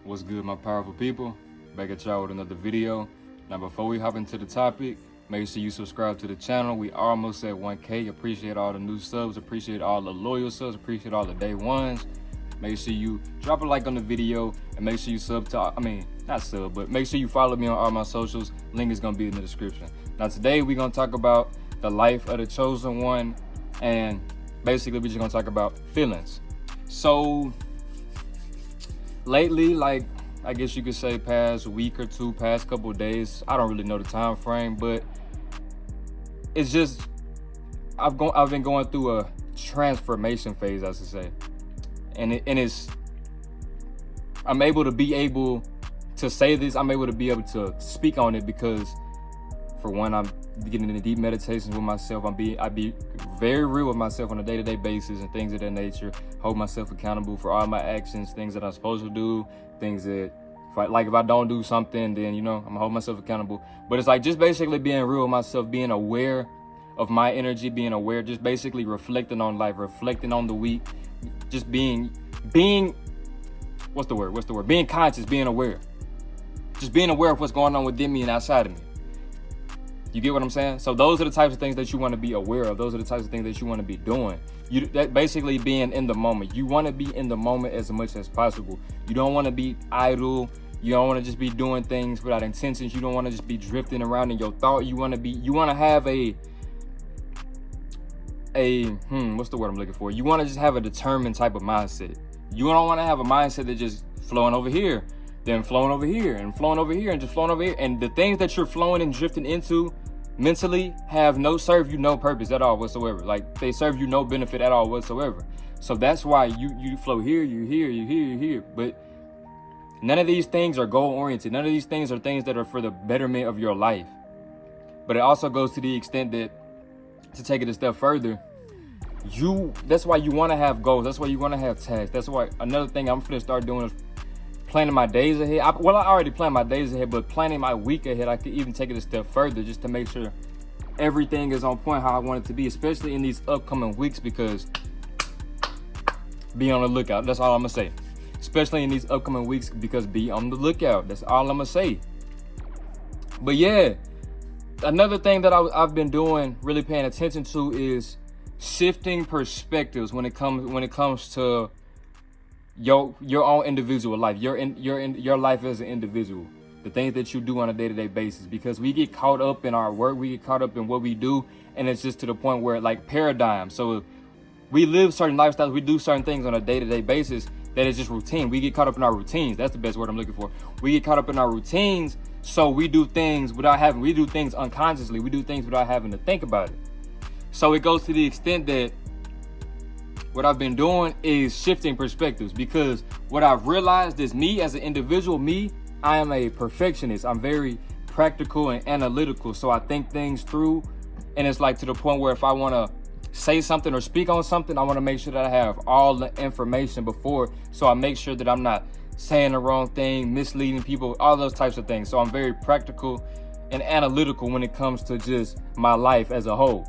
What's good, my powerful people? Back at y'all with another video. Now, before we hop into the topic, make sure you subscribe to the channel. We are almost at 1K. Appreciate all the new subs. Appreciate all the loyal subs. Appreciate all the day ones. Make sure you drop a like on the video and make sure you sub to, not sub, but make sure you follow me on all my socials. Link is going to be in the description. Now, today we're going to talk about the life of the chosen one, and basically we're just going to talk about feelings. So lately, like I guess you could say past week or two, past couple of days, I don't really know the time frame, but it's just I've been going through a transformation phase, I should say, and it's I'm able to say this. I'm able to be able to speak on it because, for one, I'm getting into deep meditations with myself. I be very real with myself on a day-to-day basis and things of that nature. Hold myself accountable for all my actions, things that I'm supposed to do, things that if I don't do something, then I'm gonna hold myself accountable. But it's like just basically being real with myself, being aware of my energy, being aware, just basically reflecting on life, reflecting on the week, just being what's the word? Being conscious, being aware. Just being aware of what's going on within me and outside of me. You get what I'm saying? So those are the types of things that you want to be aware of. Those are the types of things that you want to be doing. That basically being in the moment. You want to be in the moment as much as possible. You don't want to be idle. You don't want to just be doing things without intentions. You don't want to just be drifting around in your thought. You want to have what's the word I'm looking for? You want to just have a determined type of mindset. You don't want to have a mindset that just flowing over here, then flowing over here, and flowing over here, and just flowing over here. And the things that you're flowing and drifting into mentally serve you no purpose at all whatsoever. Like, they serve you no benefit at all whatsoever. So that's why you flow here, you here. But none of these things are goal oriented. None of these things are things that are for the betterment of your life. But it also goes to the extent that, to take it a step further, that's why you want to have goals. That's why you want to have tasks. That's why another thing I'm gonna start doing is planning my days ahead. I already planned my days ahead, but planning my week ahead, I could even take it a step further just to make sure everything is on point how I want it to be, especially in these upcoming weeks, because be on the lookout. That's all I'm gonna say. Especially in these upcoming weeks, because be on the lookout. That's all I'm gonna say. But yeah, another thing that I've been doing, really paying attention to, is shifting perspectives when it comes to your own individual life, your life as an individual, the things that you do on a day-to-day basis. Because we get caught up in our work, we get caught up in what we do, and it's just to the point where, like, paradigm. So we live certain lifestyles, we do certain things on a day-to-day basis that is just routine. We get caught up in our routines. That's the best word I'm looking for. We get caught up in our routines, so we do things unconsciously. We do things without having to think about it. So it goes to the extent that what I've been doing is shifting perspectives, because what I've realized is, me as an individual, I am a perfectionist. I'm very practical and analytical. So I think things through, and it's like to the point where if I want to say something or speak on something, I want to make sure that I have all the information before. So I make sure that I'm not saying the wrong thing, misleading people, all those types of things. So I'm very practical and analytical when it comes to just my life as a whole.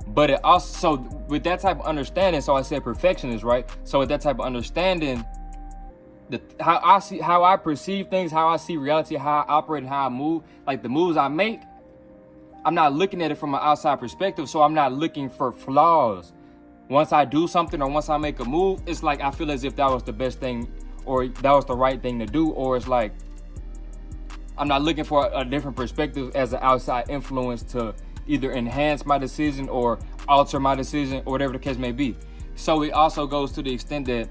But it also, with that type of understanding, so I said perfectionist, right? So with that type of understanding, how I perceive things, how I see reality, how I operate, how I move, like the moves I make, I'm not looking at it from an outside perspective. So I'm not looking for flaws. Once I do something or once I make a move, it's like I feel as if that was the best thing, or that was the right thing to do. Or it's like I'm not looking for a different perspective as an outside influence to either enhance my decision or alter my decision, or whatever the case may be. So it also goes to the extent that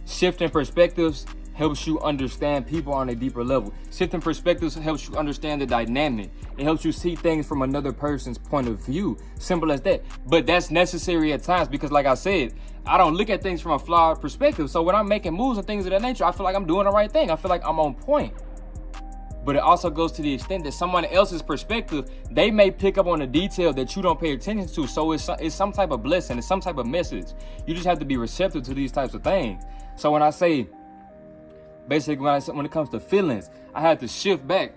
shifting perspectives helps you understand people on a deeper level. Shifting perspectives helps you understand the dynamic. It helps you see things from another person's point of view. Simple as that. But that's necessary at times, because like I said, I don't look at things from a flawed perspective. So when I'm making moves and things of that nature, I feel like I'm doing the right thing. I feel like I'm on point. But it also goes to the extent that someone else's perspective, they may pick up on a detail that you don't pay attention to. So it's some type of blessing. It's some type of message. You just have to be receptive to these types of things. So when I say, basically, when it comes to feelings, I had to shift back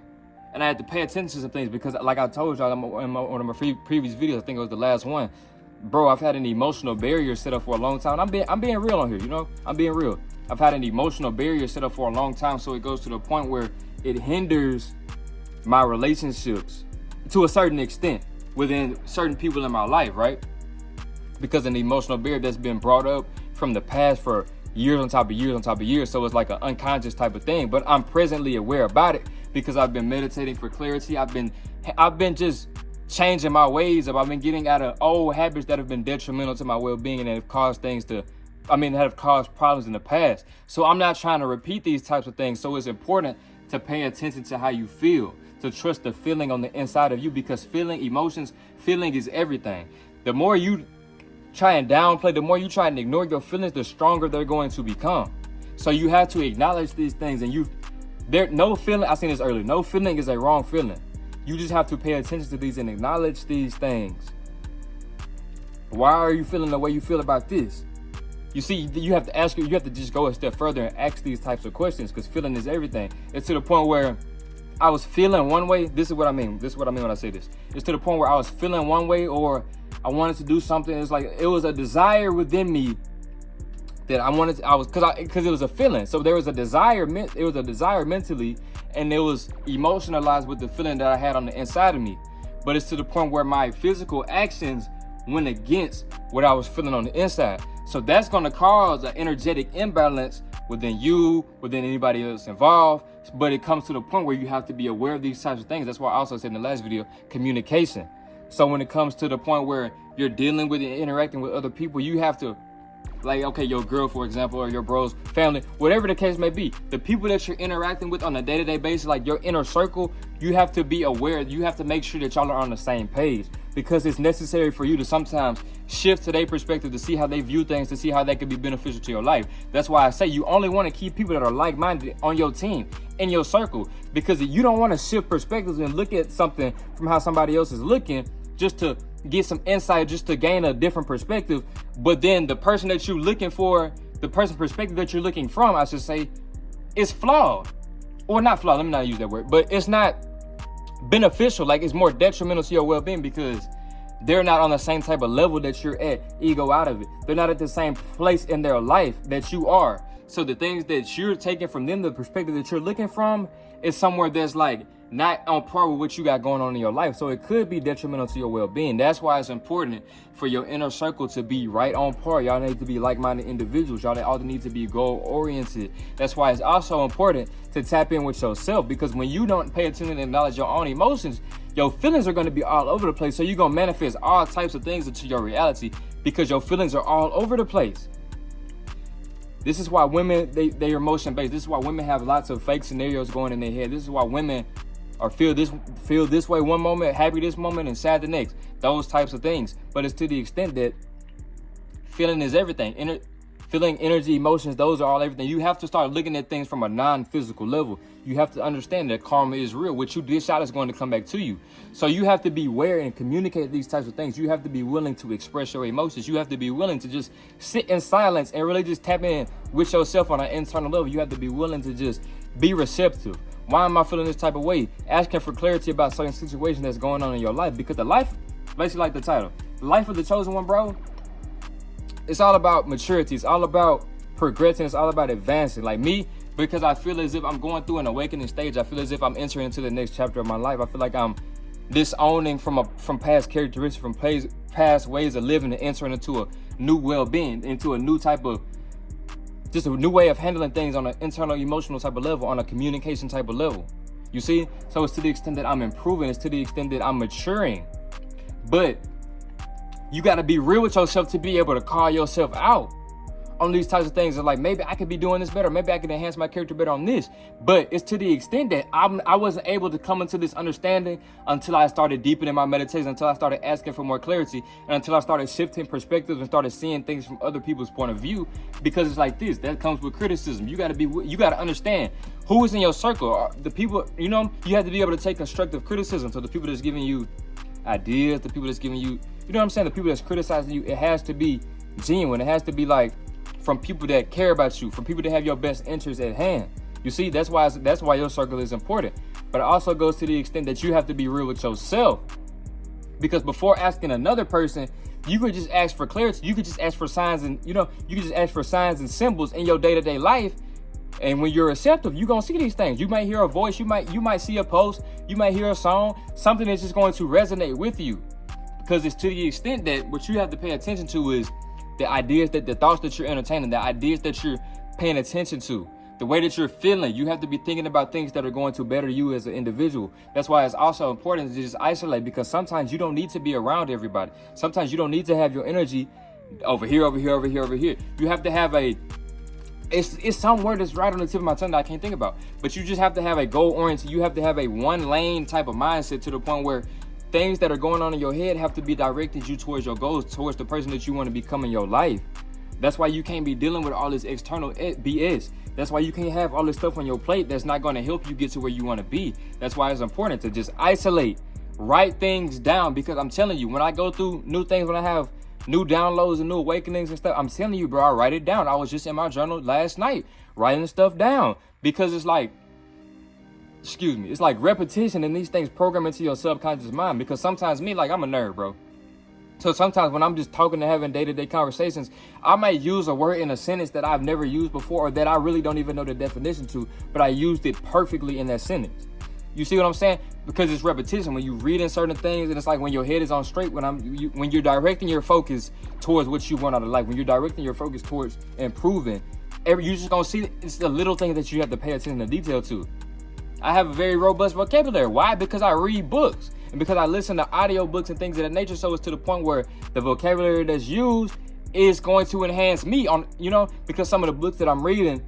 and I had to pay attention to some things, because like I told y'all in one of my previous videos, I think it was the last one, bro, I've had an emotional barrier set up for a long time. I'm being real on here, you know? I'm being real. I've had an emotional barrier set up for a long time, so it goes to the point where it hinders my relationships to a certain extent within certain people in my life, right? Because an emotional barrier that's been brought up from the past for years on top of years on top of years. So it's like an unconscious type of thing, but I'm presently aware about it because I've been meditating for clarity. I've been just changing my ways. I've been getting out of old habits that have been detrimental to my well-being and have caused have caused problems in the past. So I'm not trying to repeat these types of things. So it's important to pay attention to how you feel, to trust the feeling on the inside of you, because feeling is everything. The more you try and downplay, the more you try and ignore your feelings, the stronger they're going to become. So you have to acknowledge these things, and no feeling, I seen this earlier, no feeling is a wrong feeling. You just have to pay attention to these and acknowledge these things. Why are you feeling the way you feel about this? You see, you have to just go a step further and ask these types of questions, because feeling is everything. It's to the point where I was feeling one way. This is what I mean. This is what I mean when I say this. It's to the point where I was feeling one way, or I wanted to do something. It's like it was a desire within me that because it was a feeling. So there was a desire. It was a desire mentally, and it was emotionalized with the feeling that I had on the inside of me. But it's to the point where my physical actions went against what I was feeling on the inside. So that's going to cause an energetic imbalance within you, within anybody else involved. But it comes to the point where you have to be aware of these types of things. That's why I also said in the last video, communication. So when it comes to the point where you're dealing with and interacting with other people, you have to, like, okay, your girl, for example, or your bros, family, whatever the case may be, the people that you're interacting with on a day-to-day basis, like your inner circle, you have to be aware. You have to make sure that y'all are on the same page, because it's necessary for you to sometimes shift to their perspective, to see how they view things, to see how they could be beneficial to your life. That's why I say you only want to keep people that are like-minded on your team, in your circle, because you don't want to shift perspectives and look at something from how somebody else is looking just to get some insight, just to gain a different perspective. But then the person that you're looking for, the person perspective that you're looking from, I should say, is flawed. Or not flawed, let me not use that word, but it's not beneficial. Like, it's more detrimental to your well-being, because they're not on the same type of level that you're at. Ego out of it. They're not at the same place in their life that you are. So the things that you're taking from them, the perspective that you're looking from, is somewhere that's like not on par with what you got going on in your life. So it could be detrimental to your well-being. That's why it's important for your inner circle to be right on par. Y'all need to be like-minded individuals. Y'all all need to be goal-oriented. That's why it's also important to tap in with yourself, because when you don't pay attention and acknowledge your own emotions, your feelings are going to be all over the place. So you're going to manifest all types of things into your reality, because your feelings are all over the place. This is why women, they are emotion-based. This is why women have lots of fake scenarios going in their head. This is why women are feel this way one moment, happy this moment, and sad the next. Those types of things. But it's to the extent that feeling is everything. Feeling, energy, emotions, those are all everything. You have to start looking at things from a non-physical level. You have to understand that karma is real. What you dish out is going to come back to you. So you have to be aware and communicate these types of things. You have to be willing to express your emotions. You have to be willing to just sit in silence and really just tap in with yourself on an internal level. You have to be willing to just be receptive. Why am I feeling this type of way? Asking for clarity about certain situations that's going on in your life. Because the life, basically like the title, the life of the chosen one, bro, it's all about maturity. It's all about progressing. It's all about advancing. Like me, because I feel as if I'm going through an awakening stage. I feel as if I'm entering into the next chapter of my life. I feel like I'm disowning from past characteristics, from past ways of living, and entering into a new well-being, into a new type of, just a new way of handling things on an internal emotional type of level, on a communication type of level. You see? So it's to the extent that I'm improving. It's to the extent that I'm maturing. But you got to be real with yourself to be able to call yourself out on these types of things. It's like, maybe I could be doing this better. Maybe I could enhance my character better on this. But it's to the extent that I wasn't able to come into this understanding until I started deepening my meditation, until I started asking for more clarity, and until I started shifting perspectives and started seeing things from other people's point of view. Because it's like this, that comes with criticism. You got to understand who is in your circle. The people, you have to be able to take constructive criticism. So the people that's giving you ideas, the people that's giving you, you know what I'm saying? The people that's criticizing you, it has to be genuine. It has to be like from people that care about you, from people that have your best interests at hand. You see, that's why your circle is important. But it also goes to the extent that you have to be real with yourself. Because before asking another person, You could just ask for clarity. You could just ask for signs and, you could just ask for signs and symbols in your day-to-day life. And when you're receptive, you're going to see these things. You might hear a voice. You might see a post. You might hear a song. Something that's just going to resonate with you. Because it's to the extent that what you have to pay attention to is the ideas, the thoughts that you're entertaining, the ideas that you're paying attention to, the way that you're feeling. You have to be thinking about things that are going to better you as an individual. That's why it's also important to just isolate, because sometimes you don't need to be around everybody. Sometimes you don't need to have your energy over here, over here, over here, over here. You have to have it's some word that's right on the tip of my tongue that I can't think about. But you just have to have a goal-oriented. You have to have a one-lane type of mindset, to the point where things that are going on in your head have to be directed you towards your goals, towards the person that you want to become in your life. That's why you can't be dealing with all this external BS. That's why you can't have all this stuff on your plate that's not going to help you get to where you want to be. That's why it's important to just isolate, write things down. Because I'm telling you, when I go through new things, when I have new downloads and new awakenings and stuff, I'm telling you, bro, I write it down. I was just in my journal last night writing stuff down, because it's like, it's like repetition, and these things program into your subconscious mind. Because sometimes I'm a nerd, bro. So sometimes when I'm just talking and having day-to-day conversations, I might use a word in a sentence that I've never used before, or that I really don't even know the definition to, but I used it perfectly in that sentence. You see what I'm saying? Because it's repetition. When you read in certain things, and it's like when your head is on straight, when you're directing your focus towards what you want out of life, when you're directing your focus towards improving, you're just gonna see it's the little things that you have to pay attention to detail to. I have a very robust vocabulary. Why? Because I read books, and because I listen to audio books and things of that nature. So it's to the point where the vocabulary that's used is going to enhance me on, because some of the books that I'm reading,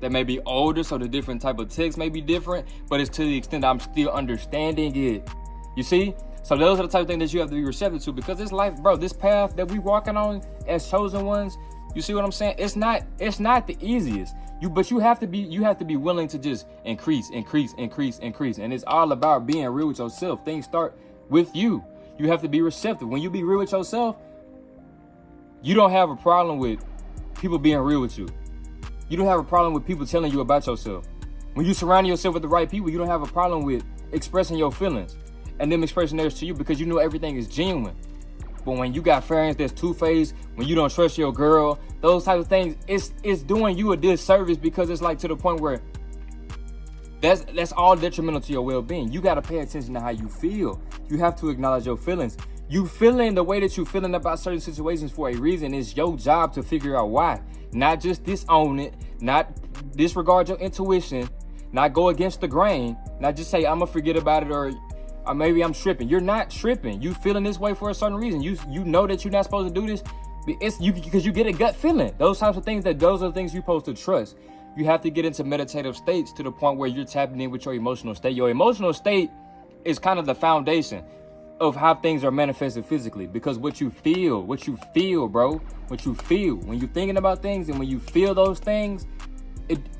that may be older, so the different type of text may be different, but it's to the extent that I'm still understanding it. You see? So those are the type of things that you have to be receptive to, because this life, bro, this path that we walking on as chosen ones, you see what I'm saying? It's not the easiest. But you have to be willing to just increase. And it's all about being real with yourself. Things start with you. You have to be receptive. When you be real with yourself, you don't have a problem with people being real with you. You don't have a problem with people telling you about yourself. When you surround yourself with the right people, you don't have a problem with expressing your feelings and them expressing theirs to you, because you know everything is genuine. But when you got friends that's two-faced, when you don't trust your girl, those types of things, it's doing you a disservice, because it's like to the point where that's all detrimental to your well-being. You got to pay attention to how you feel. You have to acknowledge your feelings. You feeling the way that you feeling about certain situations for a reason. It's your job to figure out why. Not just disown it, not disregard your intuition, not go against the grain, not just say, I'm going to forget about it, or maybe I'm tripping. You're not tripping. You feeling this way for a certain reason. You know that you're not supposed to do this. It's you, because you get a gut feeling. Those types of things, those are the things you're supposed to trust. You have to get into meditative states to the point where you're tapping in with your emotional state. Your emotional state is kind of the foundation of how things are manifested physically, because what you feel, bro, what you feel when you're thinking about things, and when you feel those things,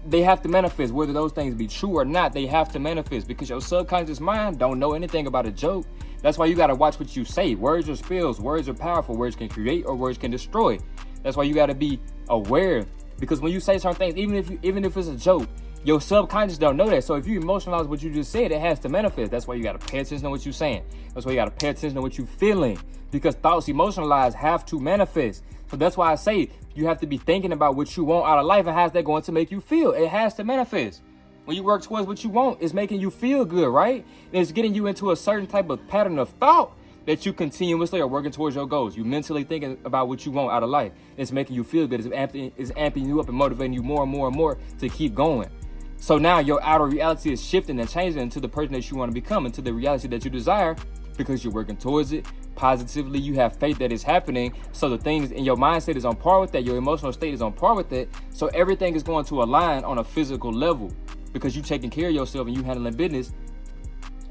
they have to manifest. Whether those things be true or not, they have to manifest, because your subconscious mind don't know anything about a joke. That's why you got to watch what you say. Words are spells. Words are powerful. Words can create or words can destroy. That's why you got to be aware, because when you say certain things, even if it's a joke, your subconscious don't know that. So if you emotionalize what you just said, it has to manifest. That's why you got to pay attention to what you're saying. That's why you got to pay attention to what you're feeling, because thoughts emotionalized have to manifest. So that's why I say you have to be thinking about what you want out of life, and how's that going to make you feel. It has to manifest. When you work towards what you want, it's making you feel good, right? And it's getting you into a certain type of pattern of thought that you continuously are working towards your goals. You mentally thinking about what you want out of life. It's making you feel good. It's amping you up and motivating you more and more and more to keep going. So now your outer reality is shifting and changing into the person that you want to become, into the reality that you desire, because you're working towards it positively. You have faith that it's happening. So the things in your mindset is on par with that. Your emotional state is on par with that. So everything is going to align on a physical level, because you're taking care of yourself and you handling business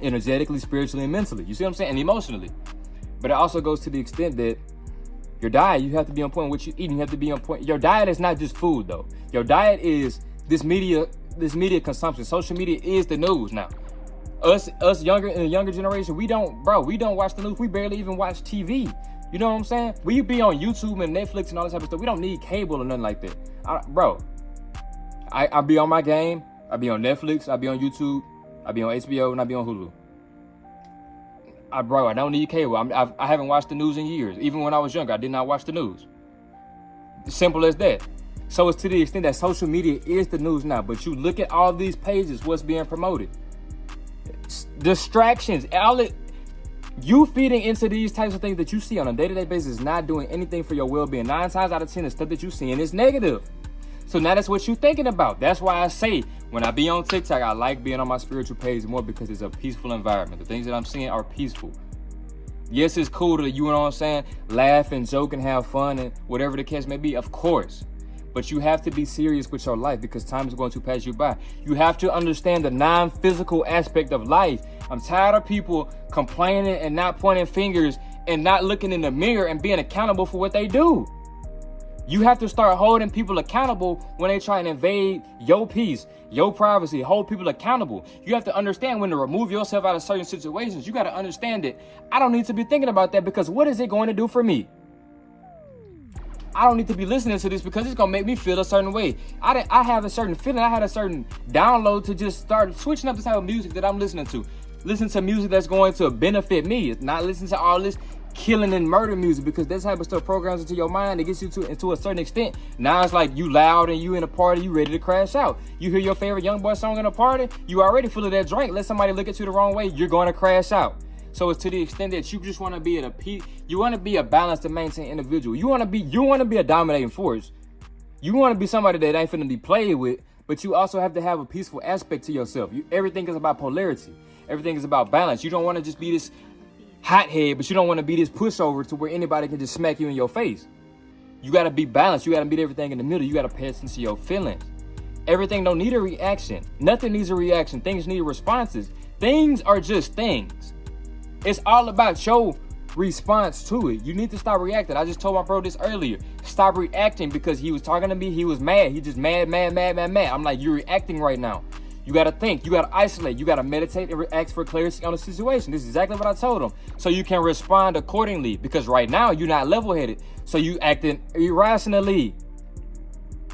energetically, spiritually, and mentally. You see what I'm saying? And emotionally. But it also goes to the extent that your diet, you have to be on point with what you eat. You have to be on point. Your diet is not just food, though. Your diet is this media consumption. Social media is the news now. Us younger in the younger generation, we don't watch the news. We barely even watch TV. You know what I'm saying? We be on YouTube and Netflix and all this type of stuff. We don't need cable or nothing like that. I be on my game. I be on Netflix. I be on YouTube. I be on HBO, and I be on Hulu. Bro, I don't need cable. I haven't watched the news in years. Even when I was younger, I did not watch the news. Simple as that. So it's to the extent that social media is the news now. But you look at all these pages, what's being promoted. Distractions. You feeding into these types of things that you see on a day-to-day basis is not doing anything for your well-being. 9 times out of 10, the stuff that you seeing is negative. So now that's what you're thinking about. That's why I say when I be on TikTok, I like being on my spiritual page more because it's a peaceful environment. The things that I'm seeing are peaceful. Yes, it's cool to, you know what I'm saying, laugh and joke and have fun and whatever the case may be, of course. But you have to be serious with your life because time is going to pass you by. You have to understand the non-physical aspect of life. I'm tired of people complaining and not pointing fingers and not looking in the mirror and being accountable for what they do. You have to start holding people accountable when they try and invade your peace, your privacy, hold people accountable. You have to understand when to remove yourself out of certain situations. You got to understand that I don't need to be thinking about that because what is it going to do for me? I don't need to be listening to this because it's going to make me feel a certain way. I have a certain feeling. I had a certain download to just start switching up the type of music that I'm listening to. Listen to music that's going to benefit me. It's not listening to all this killing and murder music because that type of stuff programs into your mind. It gets you to a certain extent. Now it's like you loud and you in a party, you ready to crash out. You hear your favorite young boy song in a party, you already full of that drink. Let somebody look at you the wrong way, you're going to crash out. So it's to the extent that you just want to be at a peak. You want to be a balanced and maintained individual. You want to be a dominating force. You want to be somebody that ain't finna be played with, but you also have to have a peaceful aspect to yourself. Everything is about polarity. Everything is about balance. You don't want to just be this hothead, but you don't want to be this pushover to where anybody can just smack you in your face. You got to be balanced. You got to meet everything in the middle. You got to pay attention to your feelings. Everything don't need a reaction. Nothing needs a reaction. Things need responses. Things are just things. It's all about your response to it. You need to stop reacting. I just told my bro this earlier. Stop reacting because he was talking to me. He was mad. He just mad. I'm like, you're reacting right now. You got to think. You got to isolate. You got to meditate and ask for clarity on the situation. This is exactly what I told him. So you can respond accordingly because right now you're not level-headed. So you acting irrationally.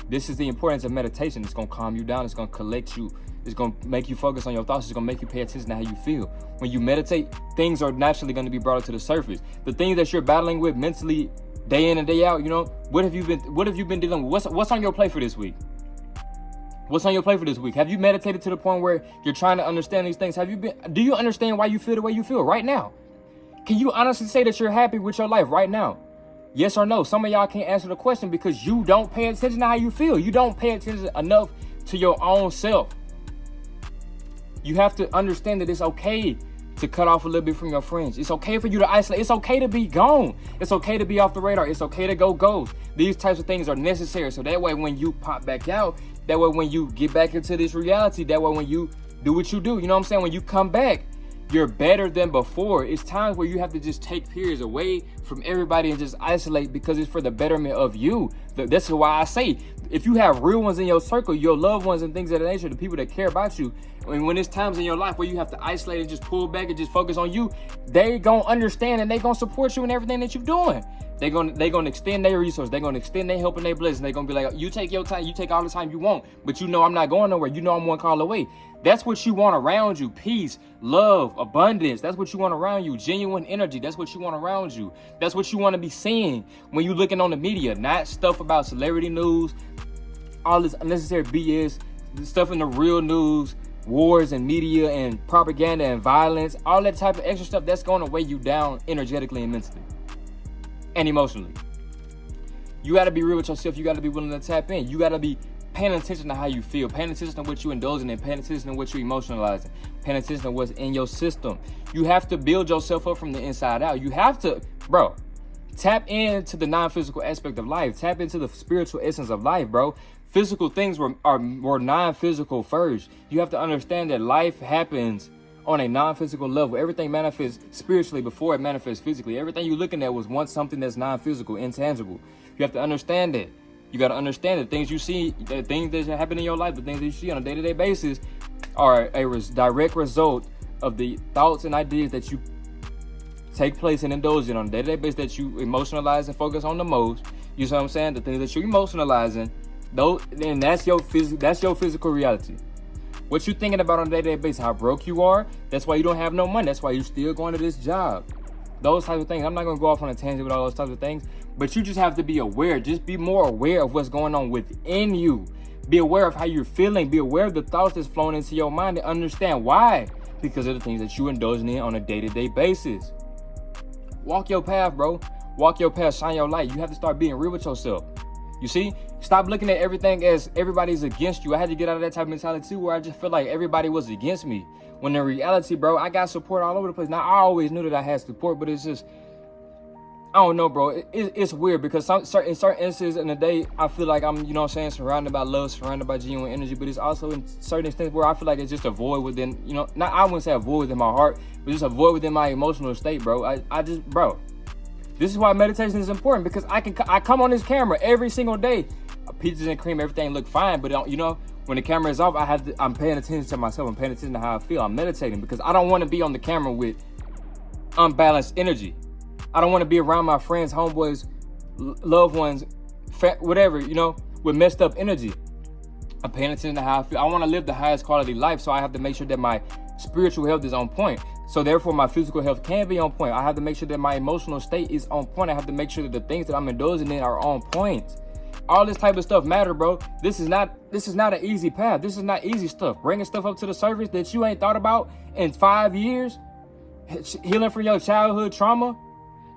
This is the importance of meditation. It's going to calm you down. It's going to collect you. It's going to make you focus on your thoughts. It's going to make you pay attention to how you feel. When you meditate, things are naturally going to be brought to the surface. The things that you're battling with mentally day in and day out, you know, what have you been dealing with? What's on your plate for this week? What's on your plate for this week? Have you meditated to the point where you're trying to understand these things? Do you understand why you feel the way you feel right now? Can you honestly say that you're happy with your life right now? Yes or no? Some of y'all can't answer the question because you don't pay attention to how you feel. You don't pay attention enough to your own self. You have to understand that it's okay to cut off a little bit from your friends. It's okay for you to isolate. It's okay to be gone. It's okay to be off the radar. It's okay to go ghost. These types of things are necessary. So that way when you pop back out, that way when you get back into this reality, that way when you do what you do, you know what I'm saying? When you come back, you're better than before. It's times where you have to just take periods away from everybody and just isolate because it's for the betterment of you. That's why I say, if you have real ones in your circle, your loved ones and things of that nature, the people that care about you, and when there's times in your life where you have to isolate and just pull back and just focus on you, they gonna understand and they gonna support you in everything that you're doing. They gonna extend their resources. They're gonna extend their help and their blessings. They're gonna be like, you take your time, you take all the time you want, but you know I'm not going nowhere. You know I'm one call away. That's what you want around you. Peace, love, abundance. That's what you want around you. Genuine energy. That's what you want around you. That's what you want to be seeing when you're looking on the media, not stuff about celebrity news, all this unnecessary BS, stuff in the real news, wars and media and propaganda and violence, all that type of extra stuff that's going to weigh you down energetically and mentally and emotionally. You got to be real with yourself. You got to be willing to tap in. You got to be paying attention to how you feel, paying attention to what you're indulging in, paying attention to what you're emotionalizing, paying attention to what's in your system. You have to build yourself up from the inside out. You have to, bro, tap into the non-physical aspect of life. Tap into the spiritual essence of life, bro. Physical things were non-physical first. You have to understand that life happens on a non-physical level. Everything manifests spiritually before it manifests physically. Everything you're looking at was once something that's non-physical, intangible. You have to understand that. You got to understand that things you see, the things that happen in your life, the things that you see on a day-to-day basis are a direct result of the thoughts and ideas that you take place and indulge in on a day-to-day basis, that you emotionalize and focus on the most. You see what I'm saying? The things that you're emotionalizing, though, and that's your physical reality. What you thinking about on a day-to-day basis? How broke you are? That's why you don't have no money. That's why you're still going to this job. Those types of things. I'm not going to go off on a tangent with all those types of things, but you just have to be aware. Just be more aware of what's going on within you. Be aware of how you're feeling. Be aware of the thoughts that's flowing into your mind and understand why. Because of the things that you're indulging in on a day-to-day basis. Walk your path, bro. Walk your path. Shine your light. You have to start being real with yourself. You see? Stop looking at everything as everybody's against you. I had to get out of that type of mentality too, where I just feel like everybody was against me. When in reality, bro, I got support all over the place. Now, I always knew that I had support, but it's just, I don't know, bro. It's weird because in certain instances in the day, I feel like I'm, you know what I'm saying, surrounded by love, surrounded by genuine energy, but it's also in certain instances where I feel like it's just a void within, you know, not, I wouldn't say a void within my heart, but just a void within my emotional state, bro. I just, bro, this is why meditation is important, because I come on this camera every single day. Peaches and cream, everything look fine, but you know, when the camera is off, I'm paying attention to myself. I'm paying attention to how I feel. I'm meditating because I don't want to be on the camera with unbalanced energy. I don't want to be around my friends, homeboys, loved ones, whatever, you know, with messed up energy. I'm paying attention to how I feel. I want to live the highest quality life, so I have to make sure that my spiritual health is on point. So therefore, my physical health can be on point. I have to make sure that my emotional state is on point. I have to make sure that the things that I'm indulging in are on point. All this type of stuff matter, bro. This is not an easy path. This is not easy stuff. Bringing stuff up to the surface that you ain't thought about in 5 years, healing from your childhood trauma,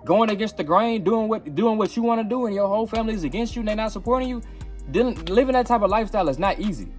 going against the grain, doing what you want to do, and your whole family is against you and they're not supporting you. Living that type of lifestyle is not easy.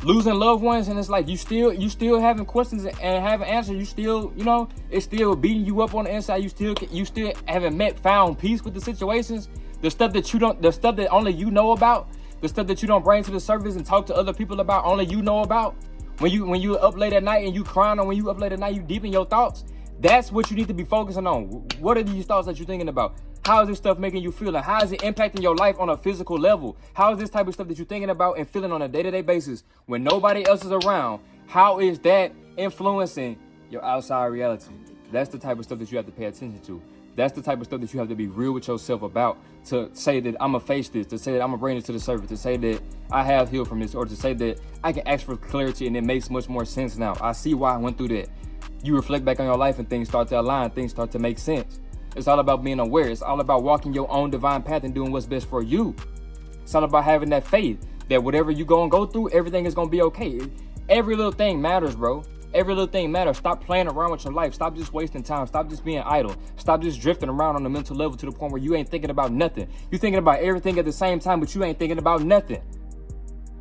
Losing loved ones, and it's like you still having questions and having answers. You still, you know, it's still beating you up on the inside. You still haven't found peace with the situations. The stuff that only you know about, the stuff that you don't bring to the surface and talk to other people about, only you know about. When you up late at night and you crying, or when you up late at night, you deep in your thoughts. That's what you need to be focusing on. What are these thoughts that you're thinking about? How is this stuff making you feel? And how is it impacting your life on a physical level? How is this type of stuff that you're thinking about and feeling on a day-to-day basis when nobody else is around? How is that influencing your outside reality? That's the type of stuff that you have to pay attention to. That's the type of stuff that you have to be real with yourself about, to say that I'm going to face this, to say that I'm going to bring this to the surface, to say that I have healed from this, or to say that I can ask for clarity and it makes much more sense now. I see why I went through that. You reflect back on your life and things start to align, things start to make sense. It's all about being aware. It's all about walking your own divine path and doing what's best for you. It's all about having that faith that whatever you go through, everything is going to be okay. Every little thing matters, bro. Every little thing matters. Stop playing around with your life. Stop just wasting time. Stop just being idle. Stop just drifting around on the mental level to the point where you ain't thinking about nothing. You're thinking about everything at the same time, but you ain't thinking about nothing.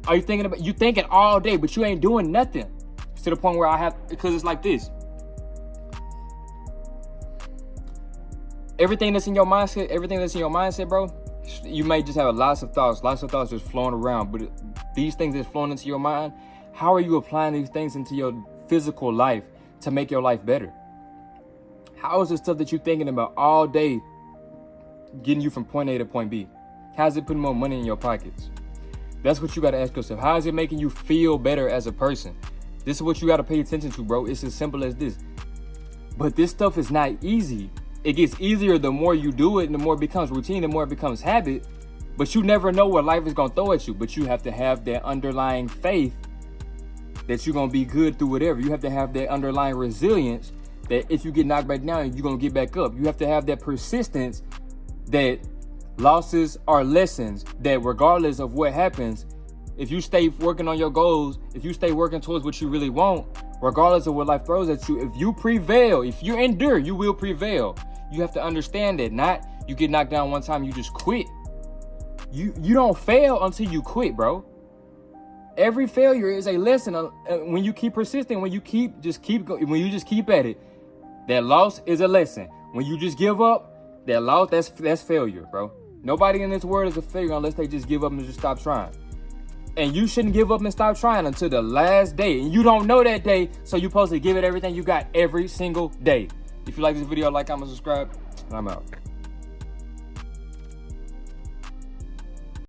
Are you thinking all day, but you ain't doing nothing? It's to the point where because it's like this. Everything that's in your mindset, bro, you may just have lots of thoughts just flowing around, but these things that's flowing into your mind, how are you applying these things into your physical life to make your life better? How is the stuff that you're thinking about all day getting you from point A to point B? How is it putting more money in your pockets? That's what you got to ask yourself. How is it making you feel better as a person? This is what you got to pay attention to, bro. It's as simple as this. But this stuff is not easy. It gets easier the more you do it, and the more it becomes routine, the more it becomes habit. But you never know what life is going to throw at you. But you have to have that underlying faith that you're going to be good through whatever. You have to have that underlying resilience that if you get knocked back down, you're going to get back up. You have to have that persistence that losses are lessons, that regardless of what happens, if you stay working on your goals, if you stay working towards what you really want, regardless of what life throws at you, if you prevail, if you endure, you will prevail. You have to understand that. Not you get knocked down one time, you just quit. You don't fail until you quit, bro. Every failure is a lesson. When you keep persisting, when you just keep at it, that loss is a lesson. When you just give up, that loss, that's failure, bro. Nobody in this world is a failure unless they just give up and just stop trying. And you shouldn't give up and stop trying until the last day. And you don't know that day, so you're supposed to give it everything you got every single day. If you like this video, like, comment, subscribe, and I'm out.